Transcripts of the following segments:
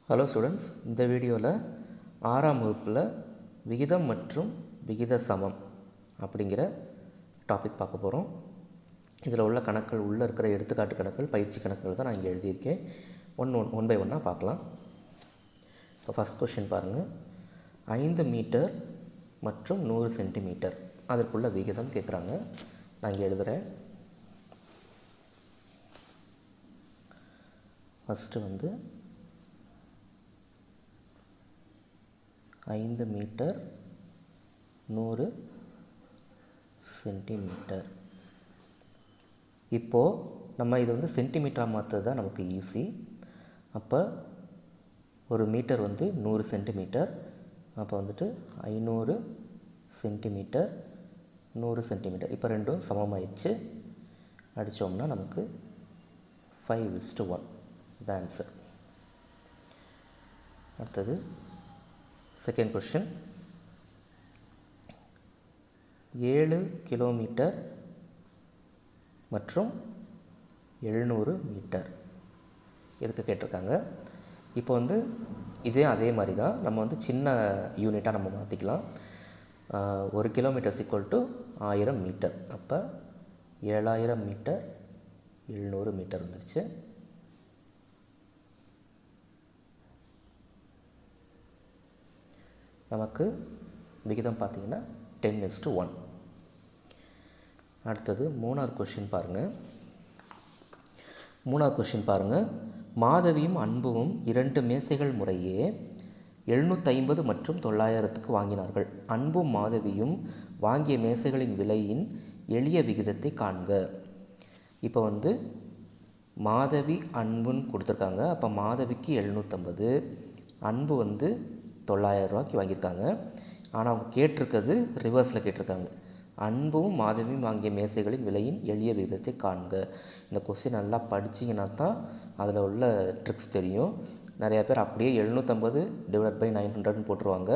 Hello students, இந்த வீடியோவில் 6ஆம் வகுப்பில் விகிதம் மற்றும் விகித சமம் அப்படிங்கிற டாபிக் பார்க்க போகிறோம். இதில் உள்ள கணக்குகள், உள்ளே இருக்கிற எடுத்துக்காட்டு கணக்குகள், பயிற்சி கணக்குகள் தான் நான் இங்கே எழுதியிருக்கேன். ஒன் பை ஒன்னாக பார்க்கலாம். இப்போ ஃபஸ்ட் கொஷின் பாருங்கள். 5 மீட்டர் மற்றும் 100 சென்டிமீட்டர் அதற்குள்ள விகிதம் கேட்குறாங்க. நான் இங்கே எழுதுகிறேன். First 5 metre 100 centimetre. இப்போது நம்ம இது சென்டிமீட்டராக மாற்றுறது தான் நமக்கு ஈஸி. அப்போ ஒரு மீட்டர் 100 சென்டிமீட்டர். அப்போ 500 சென்டிமீட்டர் 100 சென்டிமீட்டர். இப்போ ரெண்டும் சமமாயிடுச்சு. அடித்தோம்னா நமக்கு 5:1 த ஆன்சர். அடுத்தது செகண்ட் கொஸ்டின். 7 கிலோமீட்டர் மற்றும் 700 மீட்டர் இதுக்கு கேட்டிருக்காங்க. இப்போ இதே அதே மாதிரி தான் நம்ம சின்ன யூனிட்டாக நம்ம மாற்றிக்கலாம். 1 கிலோமீட்டர் = 1000 மீட்டர். அப்போ 7000 மீட்டர் 700 மீட்டர் வந்துருச்சு. நமக்கு விகிதம் பார்த்திங்கன்னா 10:1. அடுத்தது மூணாவது கொஷின் பாருங்கள். மாதவியும் அன்பும் 2 மேசைகள் முறையே 750 மற்றும் 900க்கு வாங்கினார்கள். அன்பும் மாதவியும் வாங்கிய மேசைகளின் விலையின் எளிய விகிதத்தை காண்க. இப்போ மாதவி அன்புன்னு கொடுத்துருக்காங்க. அப்போ மாதவிக்கு 750, அன்பு 900 ரூபாய்க்கு வாங்கியிருக்காங்க. ஆனால் அவங்க கேட்டிருக்கிறது ரிவர்ஸில் கேட்டிருக்காங்க. அன்பும் மாதவியும் வாங்கிய மேசைகளின் விலையின் எளிய விகிதத்தை காண்க. இந்த கொஸ்டின் நல்லா படிச்சிங்கன்னா தான் அதில் உள்ள ட்ரிக்ஸ் தெரியும். நிறையா பேர் அப்படியே 750 / 900 போட்டுருவாங்க.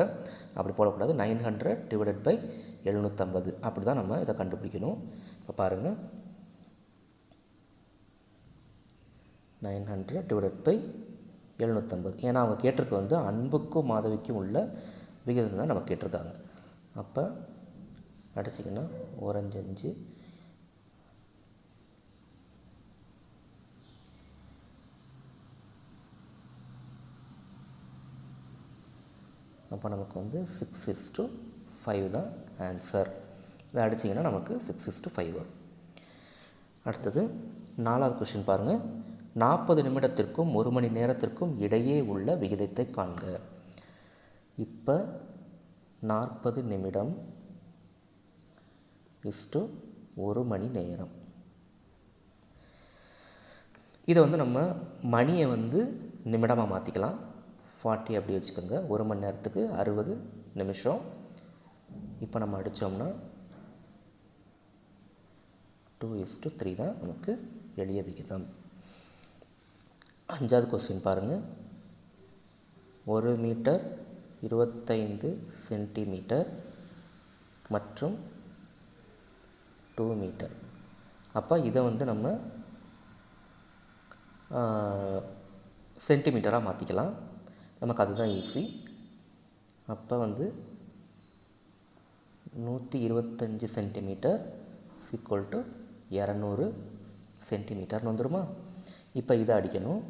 அப்படி போடக்கூடாது. 900 / 750 அப்படி தான் நம்ம இதை கண்டுபிடிக்கணும். இப்போ பாருங்கள், 900 / 750. ஏன்னா அவங்க கேட்டிருக்கு அன்புக்கும் மாதவிக்கும் உள்ள விகிதம் தான் நம்ம கேட்டிருக்காங்க. அப்போ அடிச்சிங்கன்னா 1 அப்போ நமக்கு 6:5 தான் ஆன்சர். இதை அடிச்சிங்கன்னா நமக்கு 6:5 வரும். அடுத்தது 4வது கொஷின் பாருங்கள். 40 நிமிடத்திற்கும் 1 மணி நேரத்திற்கும் இடையே உள்ள விகிதத்தை காண்க. இப்போ 40 நிமிடம் = 1 மணி நேரம். இதை நம்ம மணியை நிமிடமாக மாற்றிக்கலாம். 40 அப்படி வச்சுக்கோங்க. 1 மணி நேரத்துக்கு 60 நிமிஷம். இப்போ நம்ம அடித்தோம்னா 2:3 தான் நமக்கு எளிய விகிதம். 5வது கொஸ்டின் பாருங்கள். 1 மீட்டர் 25 சென்டிமீட்டர் மற்றும் 2 மீட்டர். அப்போ இதை நம்ம சென்டிமீட்டராக மாற்றிக்கலாம். நமக்கு அதுதான் ஈஸி. அப்போ 125 சென்டிமீட்டர் = 200 சென்டிமீட்டர்னு வந்துடுமா? இப்போ இதை அடிக்கணும்.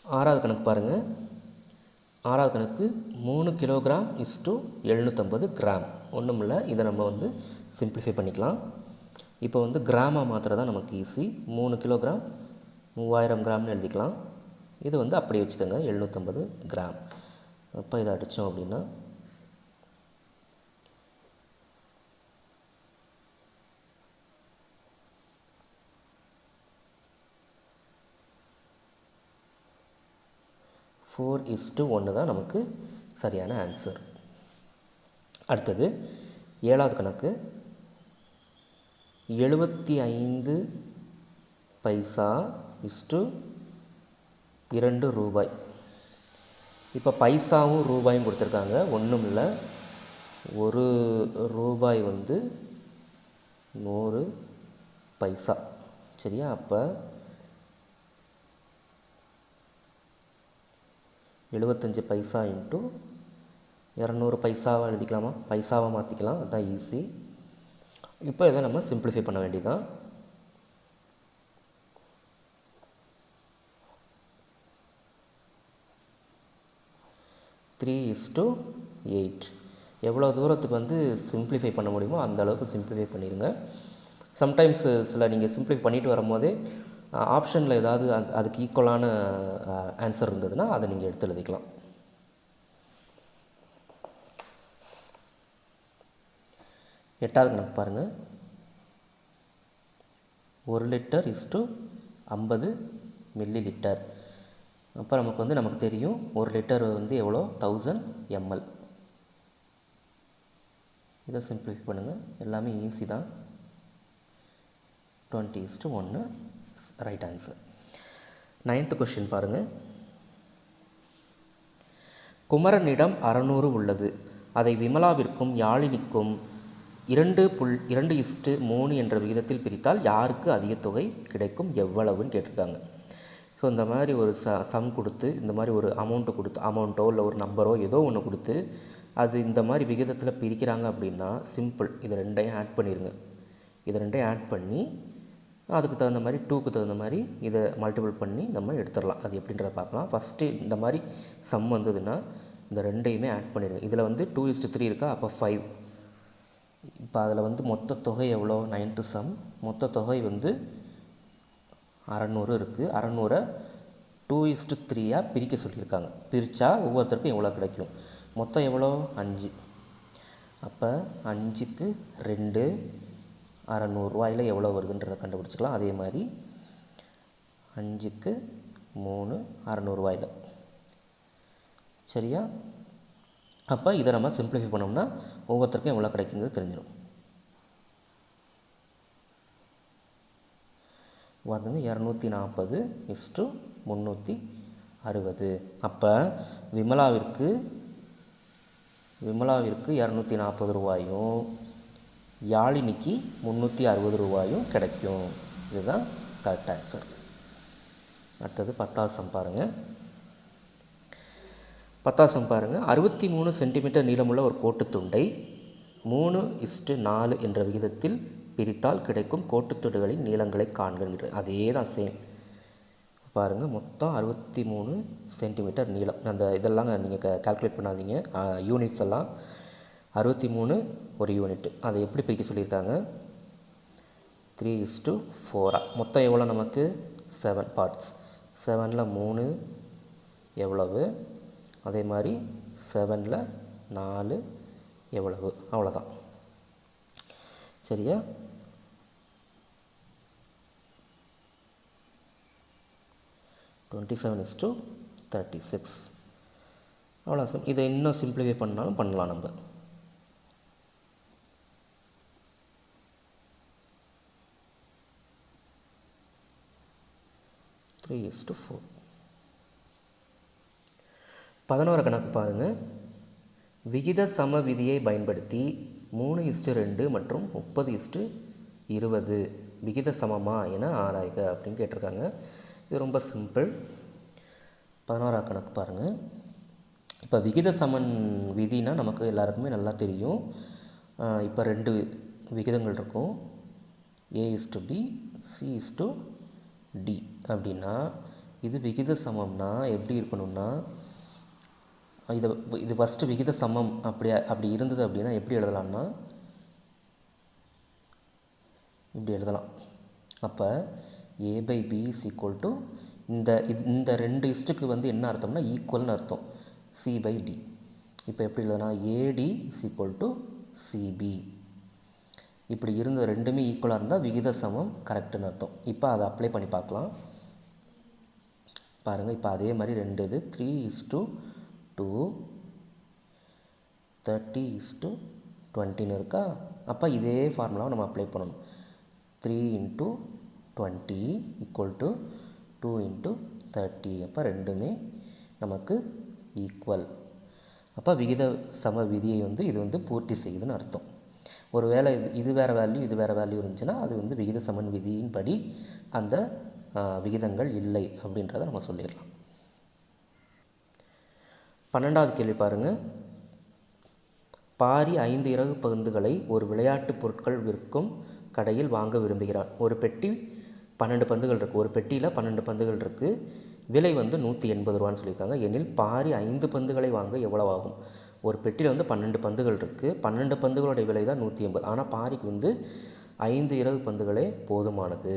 ஆறாவது கணக்கு பாருங்கள். 6வது கணக்கு 3 கிலோகிராம் = 750 கிராம். ஒன்றும் இல்லை, இதை நம்ம சிம்பிளிஃபை பண்ணிக்கலாம். இப்போ கிராமாக மாத்திரம் தான் நமக்கு ஈஸி. 3 கிலோகிராம் 3000 கிராம்னு எழுதிக்கலாம். இது அப்படியே வச்சுக்கோங்க, 750 கிராம். அப்போ இதை அடித்தோம் அப்படின்னா 4:1 தான் நமக்கு சரியான ஆன்சர். அடுத்தது 7வது கணக்கு. 75 பைசா = 2 ரூபாய். இப்போ பைசாவும் ரூபாயும் கொடுத்துருக்காங்க. ஒன்றும் இல்லை, ஒரு ரூபாய் வந்து 100 பைசா. சரியா? அப்போ 75 பைசா இன்ட்டு 200 பைசாவாக எழுதிக்கலாமா? பைசாவாக மாற்றிக்கலாம், அதுதான் ஈஸி. இப்போ இதை நம்ம சிம்பிளிஃபை பண்ண வேண்டியதுதான். Three is to 8. எவ்வளோ தூரத்துக்கு வந்து சிம்பிளிஃபை பண்ண முடியுமோ அந்த அளவுக்கு சிம்பிளிஃபை பண்ணிடுங்க. சம்டைம்ஸ் சில நீங்கள் சிம்பிளிஃபை பண்ணிட்டு வரும்போதே ஆப்ஷனில் ஏதாவது அதுக்கு ஈக்குவலான ஆன்சர் இருந்ததுன்னா அதை நீங்கள் எடுத்து எழுதிக்கலாம். எட்டாவது கணக்கு பாருங்கள். 1 லிட்டர் இஸ்டு 50 மில்லி லிட்டர். அப்போ நமக்கு தெரியும் 1 லிட்டர் வந்து எவ்வளோ, 1000 ml. இதை சிம்பிளிஃபை பண்ணுங்கள், எல்லாமே ஈஸி தான். 20:1 ரைட் ஆன்சர். 9th கொஸ்டின் பாருங்கள். குமரனிடம் 600 உள்ளது. அதை விமலாவிற்கும் யாழினிக்கும் 2:3 என்ற விகிதத்தில் பிரித்தால் யாருக்கு அதிக தொகை கிடைக்கும், எவ்வளவுன்னு கேட்டிருக்காங்க. ஸோ இந்த மாதிரி ஒரு சம் கொடுத்து, இந்த மாதிரி ஒரு அமௌண்ட்டோ இல்லை ஒரு நம்பரோ ஏதோ ஒன்று கொடுத்து அது இந்த மாதிரி விகிதத்தில் பிரிக்கிறாங்க அப்படின்னா சிம்பிள், இதை ரெண்டையும் ஆட் பண்ணிடுங்க. இதை ரெண்டையும் ஆட் பண்ணி அதுக்கு தகுந்த மாதிரி 2க்கு தகுந்த மாதிரி இதை மல்டிபிள் பண்ணி நம்ம எடுத்துடலாம். அது எப்படின்றத பார்க்கலாம். ஃபஸ்ட்டு இந்த மாதிரி சம் வந்ததுன்னா இந்த ரெண்டையுமே ஆட் பண்ணிடுங்க. இதில் வந்து 2:3 இருக்கா, அப்போ 5. இப்போ அதில் வந்து மொத்த தொகை எவ்வளோ, 9th சம். மொத்த தொகை வந்து 600 இருக்குது. 600 2:3 பிரிக்க சொல்லியிருக்காங்க. பிரித்தா ஒவ்வொருத்தருக்கும் எவ்வளோ கிடைக்கும், மொத்தம் எவ்வளோ, 5. அப்போ 5க்கு 2, 600 ரூபாயில் எவ்வளோ வருதுன்றதை கண்டுபிடிச்சிக்கலாம். அதே மாதிரி 5க்கு 3, 600 ரூபாயில். சரியா? அப்போ இதை நம்ம சிம்பிளிஃபை பண்ணோம்னா ஒவ்வொருத்தருக்கும் எவ்வளோ கிடைக்குங்கிறது தெரிஞ்சிடும். பாருங்க, 240:360. அப்போ விமலாவிற்கு 240 ரூபாயும் யாழினிக்கு 360 ரூபாயும் கிடைக்கும். இதுதான் கரெக்ட் ஆன்சர். அடுத்தது 10வது சம் பாருங்கள். 10வது சம் பாருங்கள். 63 சென்டிமீட்டர் நீளமுள்ள ஒரு கோட்டுத்துண்டை 3:4 என்ற விகிதத்தில் பிரித்தால் கிடைக்கும் கோட்டுத்துண்டுகளின் நீளங்களை காண்கின்ற. அதே தான் சேம். பாருங்கள், மொத்தம் 63 சென்டிமீட்டர் நீளம். அந்த இதெல்லாம் நீங்கள் கால்குலேட் பண்ணாதீங்க, யூனிட்ஸ் எல்லாம். 63 ஒரு யூனிட். அதை எப்படி பிரிக்க சொல்லியிருக்காங்க, 3:4. மொத்தம் எவ்வளோ நமக்கு, 7 பார்ட்ஸ். 7ல் 3 எவ்வளவு, அதே மாதிரி 7ல் 4 எவ்வளவு, அவ்வளோதான். சரியா? (27:36). அவ்வளோ. இதை இன்னும் சிம்பிளிஃபை பண்ணாலும் பண்ணலாம் நம்ம. (3:4). 11வது கணக்கு பாருங்கள். விகித சம விதியை பயன்படுத்தி 3:2 மற்றும் 30:20 விகித சமமா என ஆராய்க அப்படின்னு கேட்டிருக்காங்க. இது ரொம்ப சிம்பிள். 11வது கணக்கு பாருங்கள். இப்போ விகித சமன் விதினா நமக்கு எல்லாருக்குமே நல்லா தெரியும். இப்போ 2 விகிதங்கள் இருக்கும், A:B, C:D. அப்படின்னா இது விகித சமம்னா எப்படி இருக்கணும்னா, இது ஃபஸ்ட்டு விகித சமம் அப்படி இருந்தது அப்படின்னா எப்படி எழுதலாம்னா இப்படி எழுதலாம். அப்போ A/B is equal to இந்த 2 இஸ்ட்டுக்கு வந்து என்ன அர்த்தம்னா ஈக்குவல்னு அர்த்தம், C/D. இப்போ எப்படி எழுதலாம், AD is equal to CB. இப்படி இருந்த ரெண்டுமே ஈக்குவலாக இருந்தால் விகித சமம் கரெக்டுன்னு அர்த்தம். இப்போ அதை அப்ளை பண்ணி பார்க்கலாம். பாருங்கள், இப்போ அதே மாதிரி 2 இது 3:2 30:20 இருக்கா. அப்போ இதே ஃபார்முலாவை நம்ம அப்ளை பண்ணணும். 3 × 20 = 2 × 30. அப்போ ரெண்டுமே நமக்கு ஈக்குவல். அப்போ விகித சம விதியை வந்து இது வந்து பூர்த்தி செய்யுதுன்னு அர்த்தம். ஒரு வேளை இது வேறு வேல்யூ இது வேறு வேல்யூ இருந்துச்சுன்னா அது வந்து விகித சமன் விதியின் படி அந்த விகிதங்கள் இல்லை அப்படின்றத நம்ம சொல்லிடலாம். 12வது கேள்வி பாருங்கள். பாரி 5 இறகு பந்துகளை ஒரு விளையாட்டு பொருட்கள் விற்கும் கடையில் வாங்க விரும்புகிறான். ஒரு பெட்டி 12 பந்துகள் இருக்குது. ஒரு பெட்டியில் 12 பந்துகள் இருக்குது. விலை வந்து 180 ரூபான்னு சொல்லியிருக்காங்க. எனில் பாரி 5 பந்துகளை வாங்க எவ்வளவு ஆகும்? ஒரு பெட்டியில் வந்து 12 பந்துகள் இருக்குது. 12 பந்துகளுடைய விலை தான் 180. ஆனால் பாரிக்கு வந்து 5 இறகு பந்துகளே போதுமானது.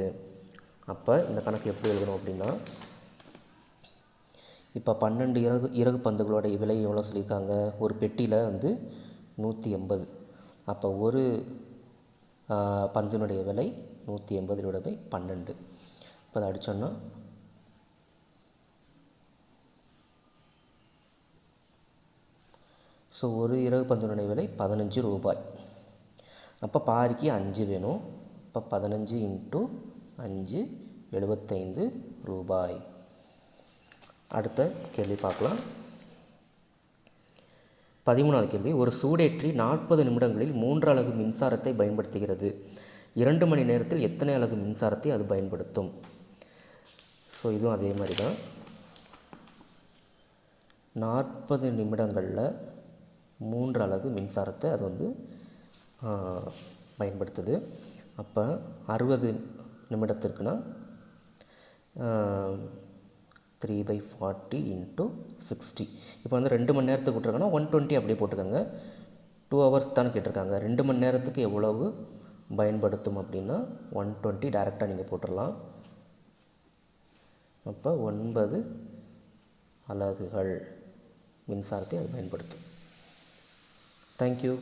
அப்போ இந்த கணக்கு எப்படி எழுதணும் அப்படின்னா, இப்போ 12 இறகு பந்துகளுடைய விலை எவ்வளோ சொல்லியிருக்காங்க? ஒரு பெட்டியில் வந்து 180. அப்போ ஒரு பந்தினுடைய விலை 180/12. இப்போ அதை அடித்தோன்னா ஸோ ஒரு இறகு பந்தினுடைய விலை 15 ரூபாய். அப்போ பாரிக்கு 5 வேணும். இப்போ 15 × 5 75 ரூபாய். அடுத்த கேள்வி பார்க்கலாம். 13வது கேள்வி. ஒரு சூடேற்றி 40 நிமிடங்களில் 3 அலகு மின்சாரத்தை பயன்படுத்துகிறது. 2 மணி நேரத்தில் எத்தனை அலகு மின்சாரத்தை அது பயன்படுத்தும்? ஸோ இதுவும் அதே மாதிரி தான். 40 நிமிடங்களில் 3 அலகு மின்சாரத்தை அது வந்து பயன்படுத்துது. அப்போ 60 நிமிடத்திற்குனா 3/40 × 60. இப்போ வந்து 2 மணி நேரத்துக்கு விட்ருக்காங்கன்னா 120 அப்படியே போட்டுக்கோங்க. 2 ஹவர்ஸ் தானே கேட்டிருக்காங்க. 2 மணி நேரத்துக்கு எவ்வளவு பயன்படுத்தும் அப்படின்னா 120 டைரெக்டாக நீங்கள் போட்டுடலாம். அப்போ 9 அலகுகள் மின்சாரத்தை அது பயன்படுத்தும். தேங்க்யூ.